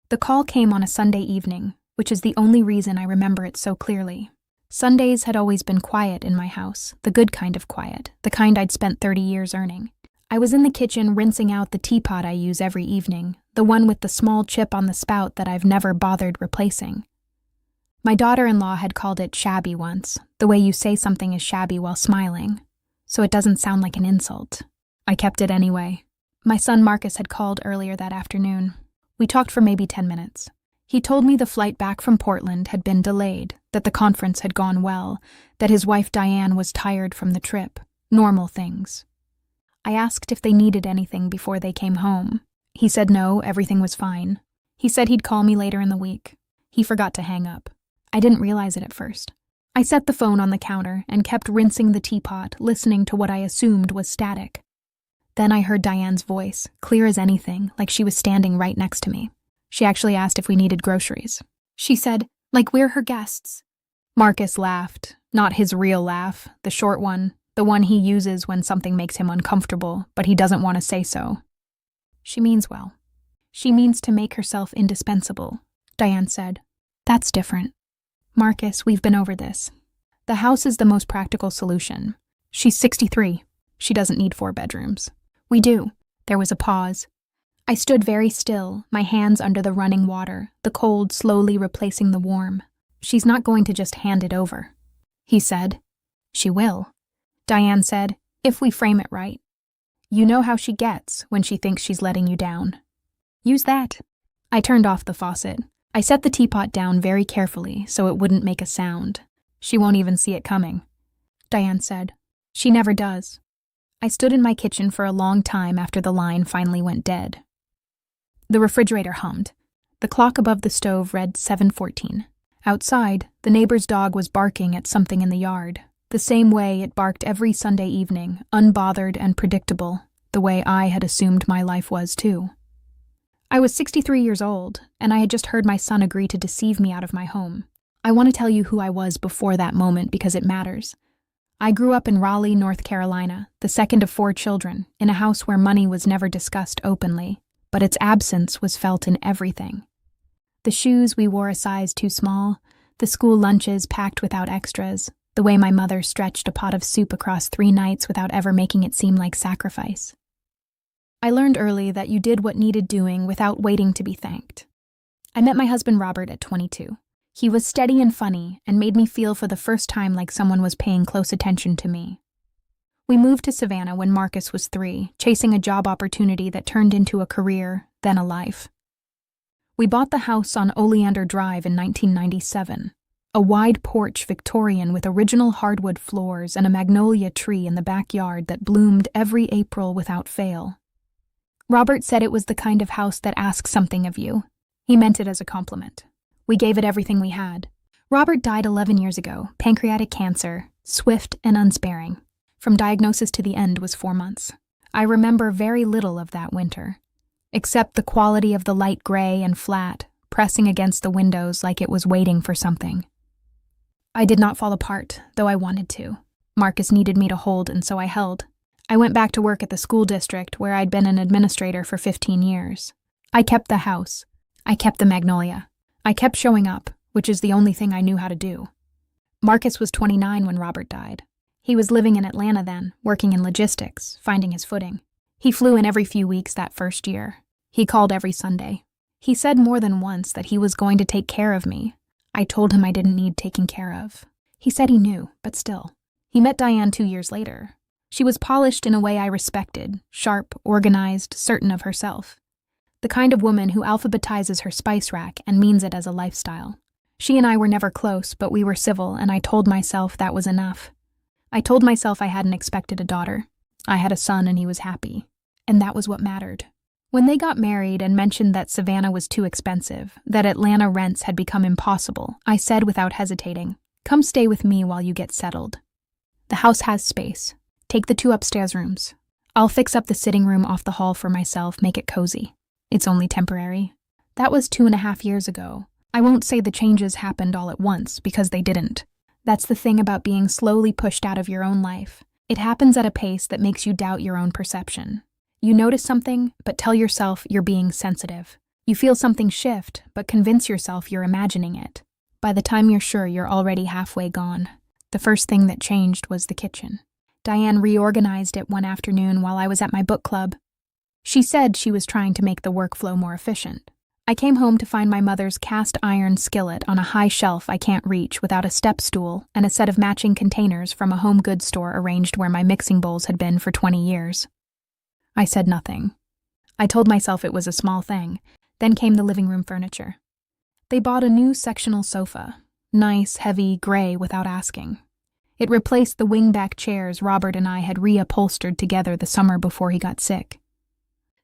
The call came on a Sunday evening, which is the only reason I remember it so clearly. Sundays had always been quiet in my house, the good kind of quiet, the kind I'd spent 30 years earning. I was in the kitchen rinsing out the teapot I use every evening, the one with the small chip on the spout that I've never bothered replacing. My daughter-in-law had called it shabby once, the way you say something is shabby while smiling, so it doesn't sound like an insult. I kept it anyway. My son Marcus had called earlier that afternoon. We talked for maybe 10 minutes. He told me the flight back from Portland had been delayed, that the conference had gone well, that his wife Diane was tired from the trip. Normal things. I asked if they needed anything before they came home. He said no, everything was fine. He said he'd call me later in the week. He forgot to hang up. I didn't realize it at first. I set the phone on the counter and kept rinsing the teapot, listening to what I assumed was static. Then I heard Diane's voice, clear as anything, like she was standing right next to me. She actually asked if we needed groceries. She said, like we're her guests. Marcus laughed, not his real laugh, the short one, the one he uses when something makes him uncomfortable, but he doesn't want to say so. She means well. She means to make herself indispensable, Diane said. That's different. Marcus, we've been over this. The house is the most practical solution. She's 63. She doesn't need 4 bedrooms. We do. There was a pause. I stood very still, my hands under the running water, the cold slowly replacing the warm. She's not going to just hand it over. He said. She will. Diane said, if we frame it right. You know how she gets when she thinks she's letting you down. Use that. I turned off the faucet. I set the teapot down very carefully so it wouldn't make a sound. She won't even see it coming. Diane said. She never does. I stood in my kitchen for a long time after the line finally went dead. The refrigerator hummed. The clock above the stove read 7:14. Outside, the neighbor's dog was barking at something in the yard, the same way it barked every Sunday evening, unbothered and predictable, the way I had assumed my life was too. I was 63 years old, and I had just heard my son agree to deceive me out of my home. I want to tell you who I was before that moment because it matters. I grew up in Raleigh, North Carolina, the second of 4 children, in a house where money was never discussed openly, but its absence was felt in everything. The shoes we wore a size too small, the school lunches packed without extras, the way my mother stretched a pot of soup across 3 nights without ever making it seem like sacrifice. I learned early that you did what needed doing without waiting to be thanked. I met my husband Robert at 22. He was steady and funny and made me feel for the first time like someone was paying close attention to me. We moved to Savannah when Marcus was 3, chasing a job opportunity that turned into a career, then a life. We bought the house on Oleander Drive in 1997, a wide porch Victorian with original hardwood floors and a magnolia tree in the backyard that bloomed every April without fail. Robert said it was the kind of house that asks something of you. He meant it as a compliment. We gave it everything we had. Robert died 11 years ago, pancreatic cancer, swift and unsparing. From diagnosis to the end was 4 months. I remember very little of that winter, except the quality of the light gray and flat, pressing against the windows like it was waiting for something. I did not fall apart, though I wanted to. Marcus needed me to hold, and so I held. I went back to work at the school district where I'd been an administrator for 15 years. I kept the house. I kept the magnolia. I kept showing up, which is the only thing I knew how to do. Marcus was 29 when Robert died. He was living in Atlanta then, working in logistics, finding his footing. He flew in every few weeks that first year. He called every Sunday. He said more than once that he was going to take care of me. I told him I didn't need taking care of. He said he knew, but still. He met Diane 2 years later. She was polished in a way I respected, sharp, organized, certain of herself. The kind of woman who alphabetizes her spice rack and means it as a lifestyle. She and I were never close, but we were civil, and I told myself that was enough. I told myself I hadn't expected a daughter. I had a son and he was happy. And that was what mattered. When they got married and mentioned that Savannah was too expensive, that Atlanta rents had become impossible, I said without hesitating, "Come stay with me while you get settled. The house has space. Take the 2 upstairs rooms. I'll fix up the sitting room off the hall for myself, make it cozy. It's only temporary." That was 2.5 years ago. I won't say the changes happened all at once, because they didn't. That's the thing about being slowly pushed out of your own life. It happens at a pace that makes you doubt your own perception. You notice something, but tell yourself you're being sensitive. You feel something shift, but convince yourself you're imagining it. By the time you're sure, you're already halfway gone. The first thing that changed was the kitchen. Diane reorganized it one afternoon while I was at my book club. She said she was trying to make the workflow more efficient. I came home to find my mother's cast iron skillet on a high shelf I can't reach without a step stool and a set of matching containers from a home goods store arranged where my mixing bowls had been for 20 years. I said nothing. I told myself it was a small thing. Then came the living room furniture. They bought a new sectional sofa, nice, heavy, gray, without asking. It replaced the wingback chairs Robert and I had reupholstered together the summer before he got sick.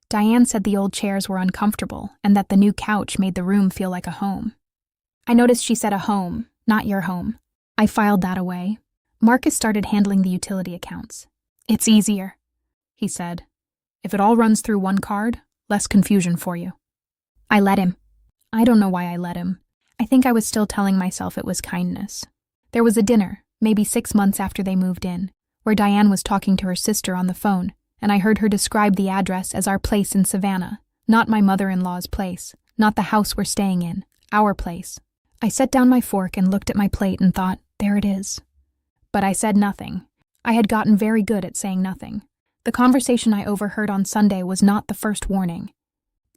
Diane said the old chairs were uncomfortable and that the new couch made the room feel like a home. I noticed she said a home, not your home. I filed that away. Marcus started handling the utility accounts. It's easier, he said. If it all runs through one card, less confusion for you. I let him. I don't know why I let him. I think I was still telling myself it was kindness. There was a dinner, maybe 6 months after they moved in, where Diane was talking to her sister on the phone, and I heard her describe the address as our place in Savannah, not my mother-in-law's place, not the house we're staying in, our place. I set down my fork and looked at my plate and thought, there it is. But I said nothing. I had gotten very good at saying nothing. The conversation I overheard on Sunday was not the first warning.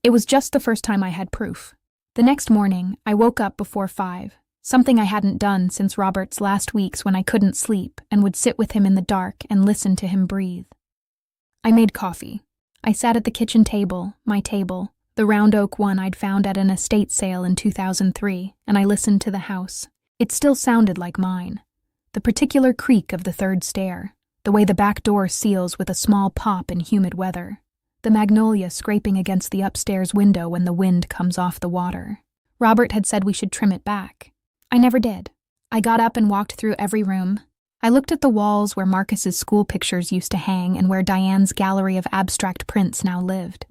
It was just the first time I had proof. The next morning, I woke up before 5, something I hadn't done since Robert's last weeks when I couldn't sleep and would sit with him in the dark and listen to him breathe. I made coffee. I sat at the kitchen table, my table, the round oak one I'd found at an estate sale in 2003, and I listened to the house. It still sounded like mine. The particular creak of the third stair, the way the back door seals with a small pop in humid weather, the magnolia scraping against the upstairs window when the wind comes off the water. Robert had said we should trim it back. I never did. I got up and walked through every room. I looked at the walls where Marcus's school pictures used to hang and where Diane's gallery of abstract prints now lived.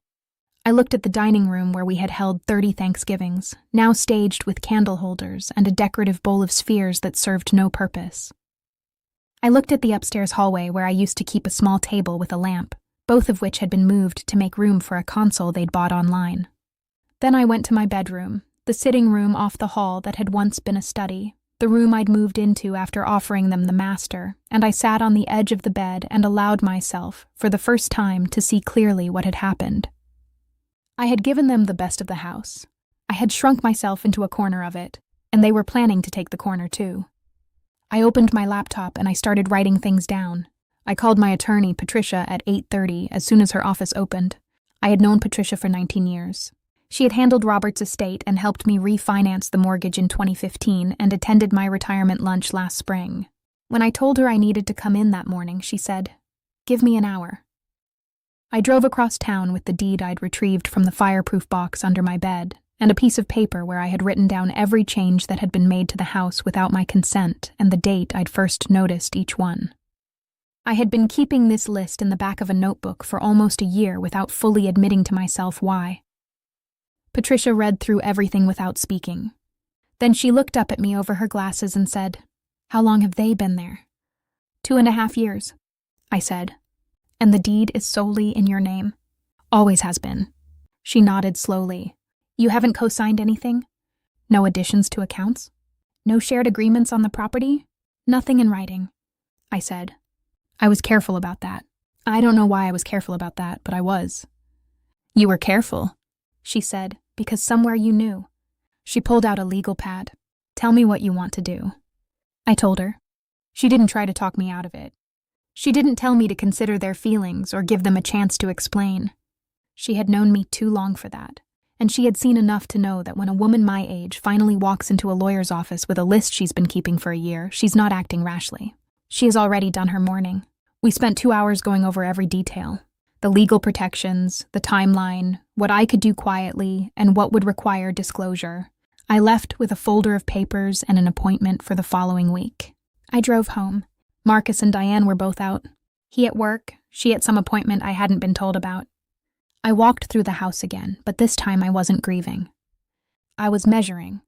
I looked at the dining room where we had held 30 Thanksgivings, now staged with candle holders and a decorative bowl of spheres that served no purpose. I looked at the upstairs hallway where I used to keep a small table with a lamp, both of which had been moved to make room for a console they'd bought online. Then I went to my bedroom, the sitting room off the hall that had once been a study, the room I'd moved into after offering them the master, and I sat on the edge of the bed and allowed myself, for the first time, to see clearly what had happened. I had given them the best of the house. I had shrunk myself into a corner of it, and they were planning to take the corner too. I opened my laptop and I started writing things down. I called my attorney, Patricia, at 8:30 as soon as her office opened. I had known Patricia for 19 years. She had handled Robert's estate and helped me refinance the mortgage in 2015 and attended my retirement lunch last spring. When I told her I needed to come in that morning, she said, "Give me an hour." I drove across town with the deed I'd retrieved from the fireproof box under my bed and a piece of paper where I had written down every change that had been made to the house without my consent and the date I'd first noticed each one. I had been keeping this list in the back of a notebook for almost a year without fully admitting to myself why. Patricia read through everything without speaking. Then she looked up at me over her glasses and said, "How long have they been there?" 2.5 years, I said. "And the deed is solely in your name?" "Always has been." She nodded slowly. "You haven't co-signed anything? No additions to accounts? No shared agreements on the property?" "Nothing in writing," I said. I was careful about that. I don't know why I was careful about that, but I was. "You were careful," she said, "because somewhere you knew." She pulled out a legal pad. "Tell me what you want to do." I told her. She didn't try to talk me out of it. She didn't tell me to consider their feelings or give them a chance to explain. She had known me too long for that, and she had seen enough to know that when a woman my age finally walks into a lawyer's office with a list she's been keeping for a year, she's not acting rashly. She has already done her mourning. We spent 2 hours going over every detail. The legal protections, the timeline, what I could do quietly, and what would require disclosure. I left with a folder of papers and an appointment for the following week. I drove home. Marcus and Diane were both out. He at work, she at some appointment I hadn't been told about. I walked through the house again, but this time I wasn't grieving. I was measuring.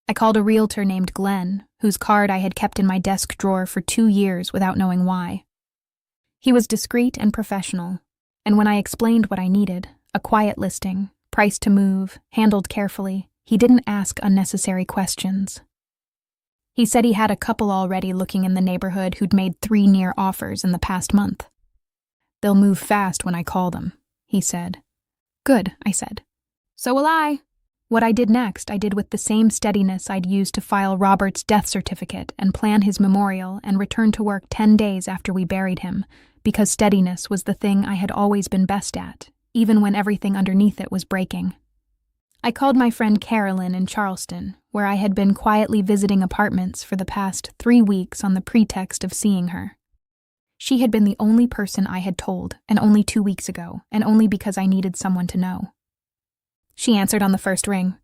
I called a realtor named Glenn, whose card I had kept in my desk drawer for 2 years without knowing why. He was discreet and professional, and when I explained what I needed, a quiet listing, Price to move, handled carefully. He didn't ask unnecessary questions. He said he had a couple already looking in the neighborhood who'd made 3 near offers in the past month. "They'll move fast when I call them," he said. "Good," I said. "So will I." What I did next, I did with the same steadiness I'd used to file Robert's death certificate and plan his memorial and return to work 10 days after we buried him, because steadiness was the thing I had always been best at, even when everything underneath it was breaking. I called my friend Carolyn in Charleston, where I had been quietly visiting apartments for the past 3 weeks on the pretext of seeing her. She had been the only person I had told, and only 2 weeks ago, and only because I needed someone to know. She answered on the first ring.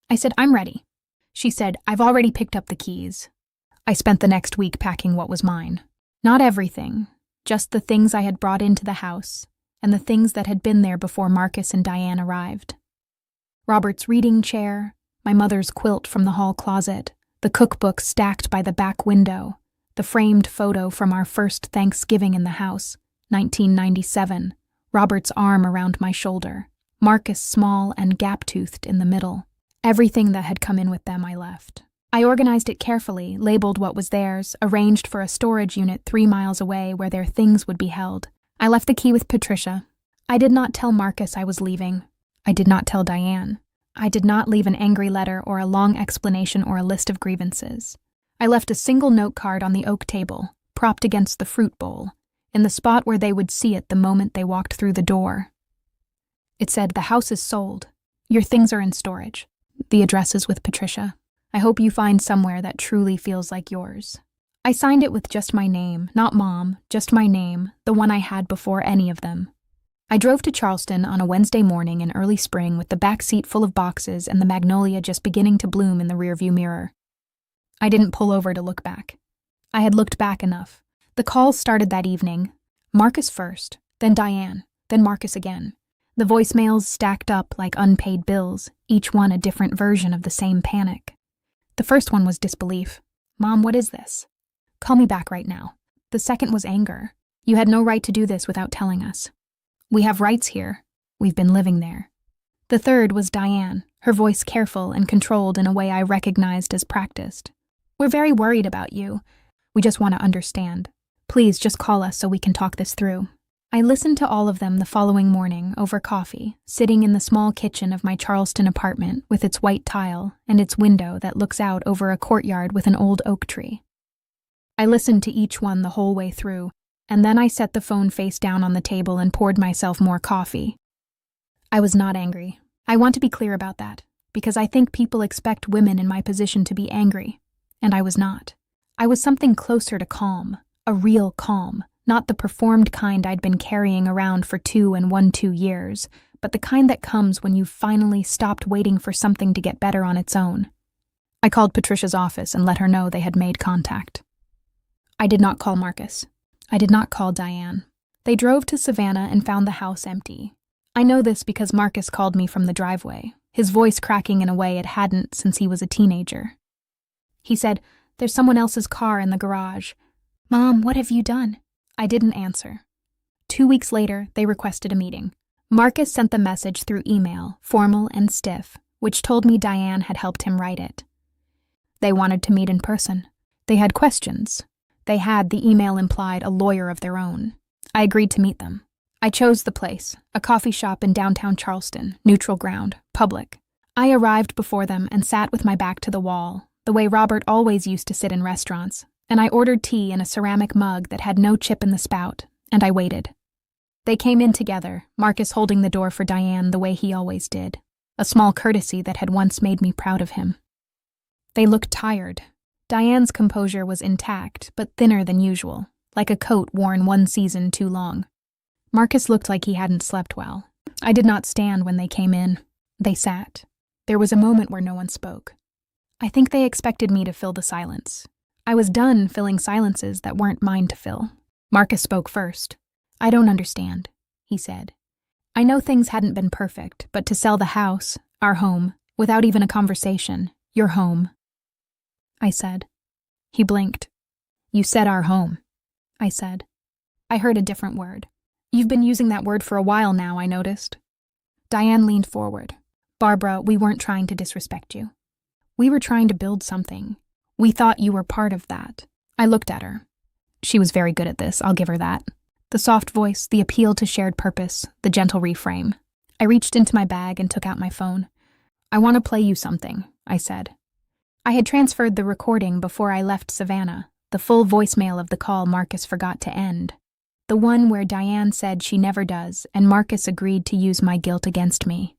I said, "I'm ready." She said, "I've already picked up the keys." I spent the next week packing what was mine. Not everything, just the things I had brought into the house, and the things that had been there before Marcus and Diane arrived. Robert's reading chair, my mother's quilt from the hall closet, the cookbook stacked by the back window, the framed photo from our first Thanksgiving in the house, 1997, Robert's arm around my shoulder, Marcus small and gap-toothed in the middle. Everything that had come in with them I left. I organized it carefully, labeled what was theirs, arranged for a storage unit 3 miles away where their things would be held. I left the key with Patricia. I did not tell Marcus I was leaving. I did not tell Diane. I did not leave an angry letter or a long explanation or a list of grievances. I left a single note card on the oak table, propped against the fruit bowl, in the spot where they would see it the moment they walked through the door. It said, "The house is sold. Your things are in storage. The address is with Patricia. I hope you find somewhere that truly feels like yours." I signed it with just my name, not Mom, just my name, the one I had before any of them. I drove to Charleston on a Wednesday morning in early spring with the back seat full of boxes and the magnolia just beginning to bloom in the rearview mirror. I didn't pull over to look back. I had looked back enough. The calls started that evening. Marcus first, then Diane, then Marcus again. The voicemails stacked up like unpaid bills, each one a different version of the same panic. The first one was disbelief. "Mom, what is this? Call me back right now." The second was anger. "You had no right to do this without telling us. We have rights here. We've been living there." The third was Diane, her voice careful and controlled in a way I recognized as practiced. "We're very worried about you. We just want to understand. Please just call us so we can talk this through." I listened to all of them the following morning over coffee, sitting in the small kitchen of my Charleston apartment with its white tile and its window that looks out over a courtyard with an old oak tree. I listened to each one the whole way through, and then I set the phone face down on the table and poured myself more coffee. I was not angry. I want to be clear about that, because I think people expect women in my position to be angry, and I was not. I was something closer to calm, a real calm, not the performed kind I'd been carrying around for 2 years, but the kind that comes when you've finally stopped waiting for something to get better on its own. I called Patricia's office and let her know they had made contact. I did not call Marcus. I did not call Diane. They drove to Savannah and found the house empty. I know this because Marcus called me from the driveway, his voice cracking in a way it hadn't since he was a teenager. He said, "There's someone else's car in the garage." "Mom, what have you done?" I didn't answer. 2 weeks later, they requested a meeting. Marcus sent the message through email, formal and stiff, which told me Diane had helped him write it. They wanted to meet in person. They had questions. They had, the email implied, a lawyer of their own. I agreed to meet them. I chose the place, a coffee shop in downtown Charleston, neutral ground, public. I arrived before them and sat with my back to the wall, the way Robert always used to sit in restaurants, and I ordered tea in a ceramic mug that had no chip in the spout, and I waited. They came in together, Marcus holding the door for Diane the way he always did, a small courtesy that had once made me proud of him. They looked tired. Diane's composure was intact, but thinner than usual, like a coat worn 1 season too long. Marcus looked like he hadn't slept well. I did not stand when they came in. They sat. There was a moment where no one spoke. I think they expected me to fill the silence. I was done filling silences that weren't mine to fill. Marcus spoke first. "I don't understand," he said. "I know things hadn't been perfect, but to sell the house, our home, without even a conversation, your home," I said. He blinked. "You said our home," I said. I heard a different word. "You've been using that word for a while now, I noticed." Diane leaned forward. Barbara, we weren't trying to disrespect you. We were trying to build something. We thought you were part of that. I looked at her. She was very good at this, I'll give her that. The soft voice, the appeal to shared purpose, the gentle reframe. I reached into my bag and took out my phone. I want to play you something, I said. I had transferred the recording before I left Savannah, the full voicemail of the call Marcus forgot to end. The one where Diane said she never does, and Marcus agreed to use my guilt against me.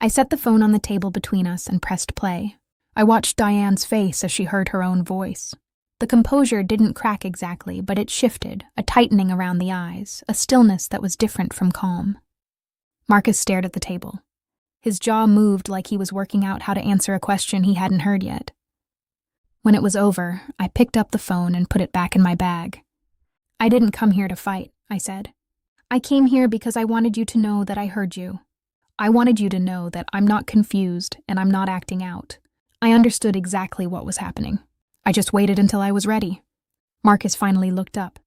I set the phone on the table between us and pressed play. I watched Diane's face as she heard her own voice. The composure didn't crack exactly, but it shifted, a tightening around the eyes, a stillness that was different from calm. Marcus stared at the table. His jaw moved like he was working out how to answer a question he hadn't heard yet. When it was over, I picked up the phone and put it back in my bag. I didn't come here to fight, I said. I came here because I wanted you to know that I heard you. I wanted you to know that I'm not confused and I'm not acting out. I understood exactly what was happening. I just waited until I was ready. Marcus finally looked up.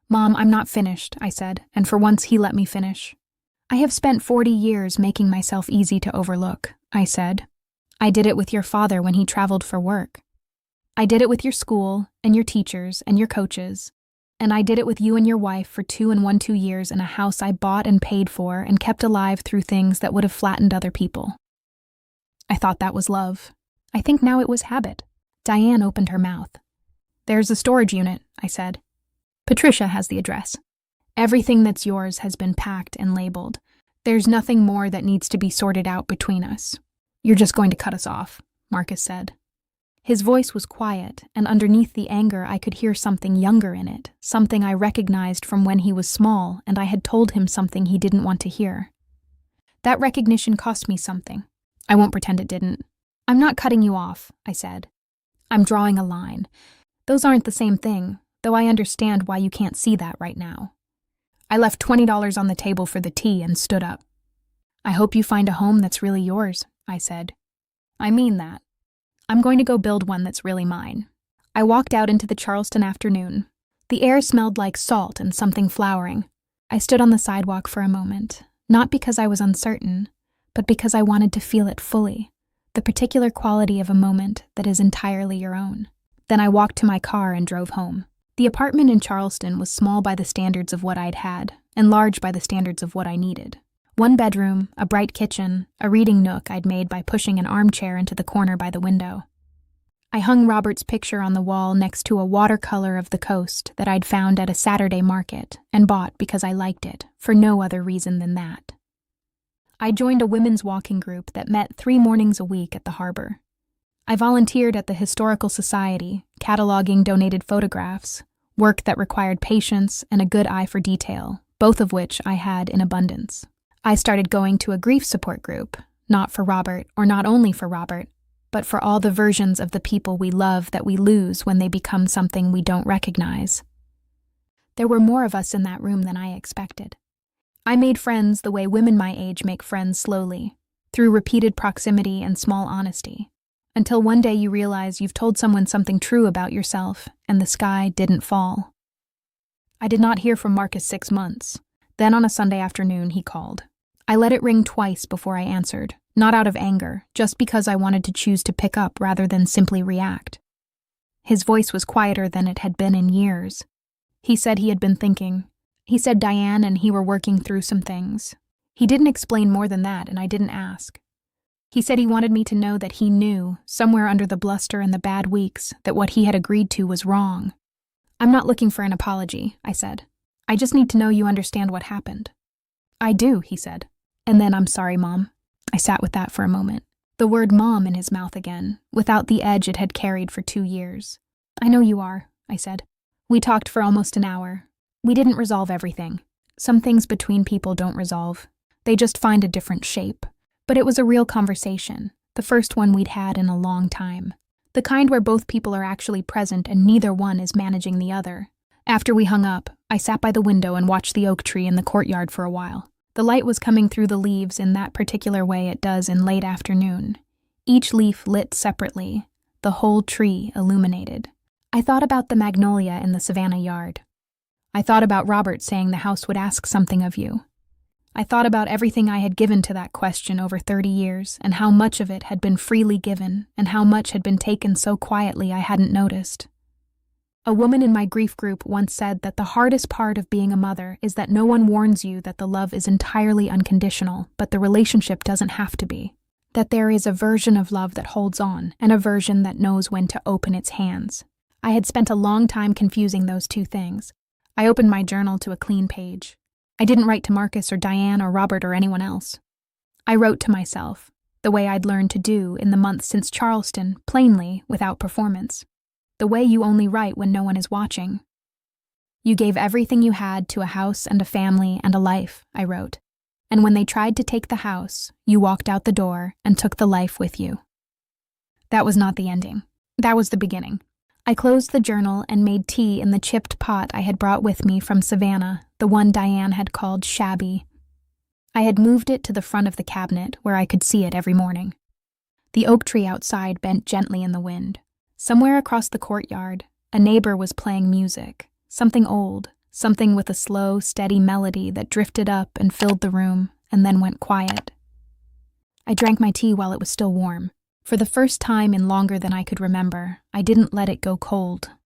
Mom, I'm not finished, I said, and for once he let me finish. I have spent 40 years making myself easy to overlook, I said. I did it with your father when he traveled for work. I did it with your school and your teachers and your coaches. And I did it with you and your wife for 2 years in a house I bought and paid for and kept alive through things that would have flattened other people. I thought that was love. I think now it was habit. Diane opened her mouth. There's a storage unit, I said. Patricia has the address. Everything that's yours has been packed and labeled. There's nothing more that needs to be sorted out between us. You're just going to cut us off, Marcus said. His voice was quiet, and underneath the anger I could hear something younger in it, something I recognized from when he was small and I had told him something he didn't want to hear. That recognition cost me something. I won't pretend it didn't. I'm not cutting you off, I said. I'm drawing a line. Those aren't the same thing, though I understand why you can't see that right now. I left $20 on the table for the tea and stood up. I hope you find a home that's really yours, I said. I mean that. I'm going to go build one that's really mine. I walked out into the Charleston afternoon. The air smelled like salt and something flowering. I stood on the sidewalk for a moment, not because I was uncertain, but because I wanted to feel it fully, the particular quality of a moment that is entirely your own. Then I walked to my car and drove home. The apartment in Charleston was small by the standards of what I'd had, and large by the standards of what I needed. 1 bedroom, a bright kitchen, a reading nook I'd made by pushing an armchair into the corner by the window. I hung Robert's picture on the wall next to a watercolor of the coast that I'd found at a Saturday market and bought because I liked it, for no other reason than that. I joined a women's walking group that met 3 mornings a week at the harbor. I volunteered at the Historical Society, cataloging donated photographs, work that required patience and a good eye for detail, both of which I had in abundance. I started going to a grief support group, not for Robert or not only for Robert, but for all the versions of the people we love that we lose when they become something we don't recognize. There were more of us in that room than I expected. I made friends the way women my age make friends slowly, through repeated proximity and small honesty, until one day you realize you've told someone something true about yourself and the sky didn't fall. I did not hear from Marcus 6 months. Then on a Sunday afternoon, he called. I let it ring twice before I answered, not out of anger, just because I wanted to choose to pick up rather than simply react. His voice was quieter than it had been in years. He said he had been thinking. He said Diane and he were working through some things. He didn't explain more than that, and I didn't ask. He said he wanted me to know that he knew, somewhere under the bluster and the bad weeks, that what he had agreed to was wrong. I'm not looking for an apology, I said. I just need to know you understand what happened. I do, he said. And then, I'm sorry, Mom. I sat with that for a moment, the word Mom in his mouth again, without the edge it had carried for 2 years. I know you are, I said. We talked for almost an hour. We didn't resolve everything. Some things between people don't resolve. They just find a different shape. But it was a real conversation, the first one we'd had in a long time. The kind where both people are actually present and neither one is managing the other. After we hung up, I sat by the window and watched the oak tree in the courtyard for a while. The light was coming through the leaves in that particular way it does in late afternoon. Each leaf lit separately, the whole tree illuminated. I thought about the magnolia in the Savannah yard. I thought about Robert saying the house would ask something of you. I thought about everything I had given to that question over 30 years, and how much of it had been freely given, and how much had been taken so quietly I hadn't noticed. A woman in my grief group once said that the hardest part of being a mother is that no one warns you that the love is entirely unconditional, but the relationship doesn't have to be. That there is a version of love that holds on, and a version that knows when to open its hands. I had spent a long time confusing those two things. I opened my journal to a clean page. I didn't write to Marcus or Diane or Robert or anyone else. I wrote to myself, the way I'd learned to do in the months since Charleston, plainly, without performance. The way you only write when no one is watching. You gave everything you had to a house and a family and a life, I wrote. And when they tried to take the house, you walked out the door and took the life with you. That was not the ending. That was the beginning. I closed the journal and made tea in the chipped pot I had brought with me from Savannah, the one Diane had called shabby. I had moved it to the front of the cabinet where I could see it every morning. The oak tree outside bent gently in the wind. Somewhere across the courtyard, a neighbor was playing music, something old, something with a slow, steady melody that drifted up and filled the room and then went quiet. I drank my tea while it was still warm. For the first time in longer than I could remember, I didn't let it go cold.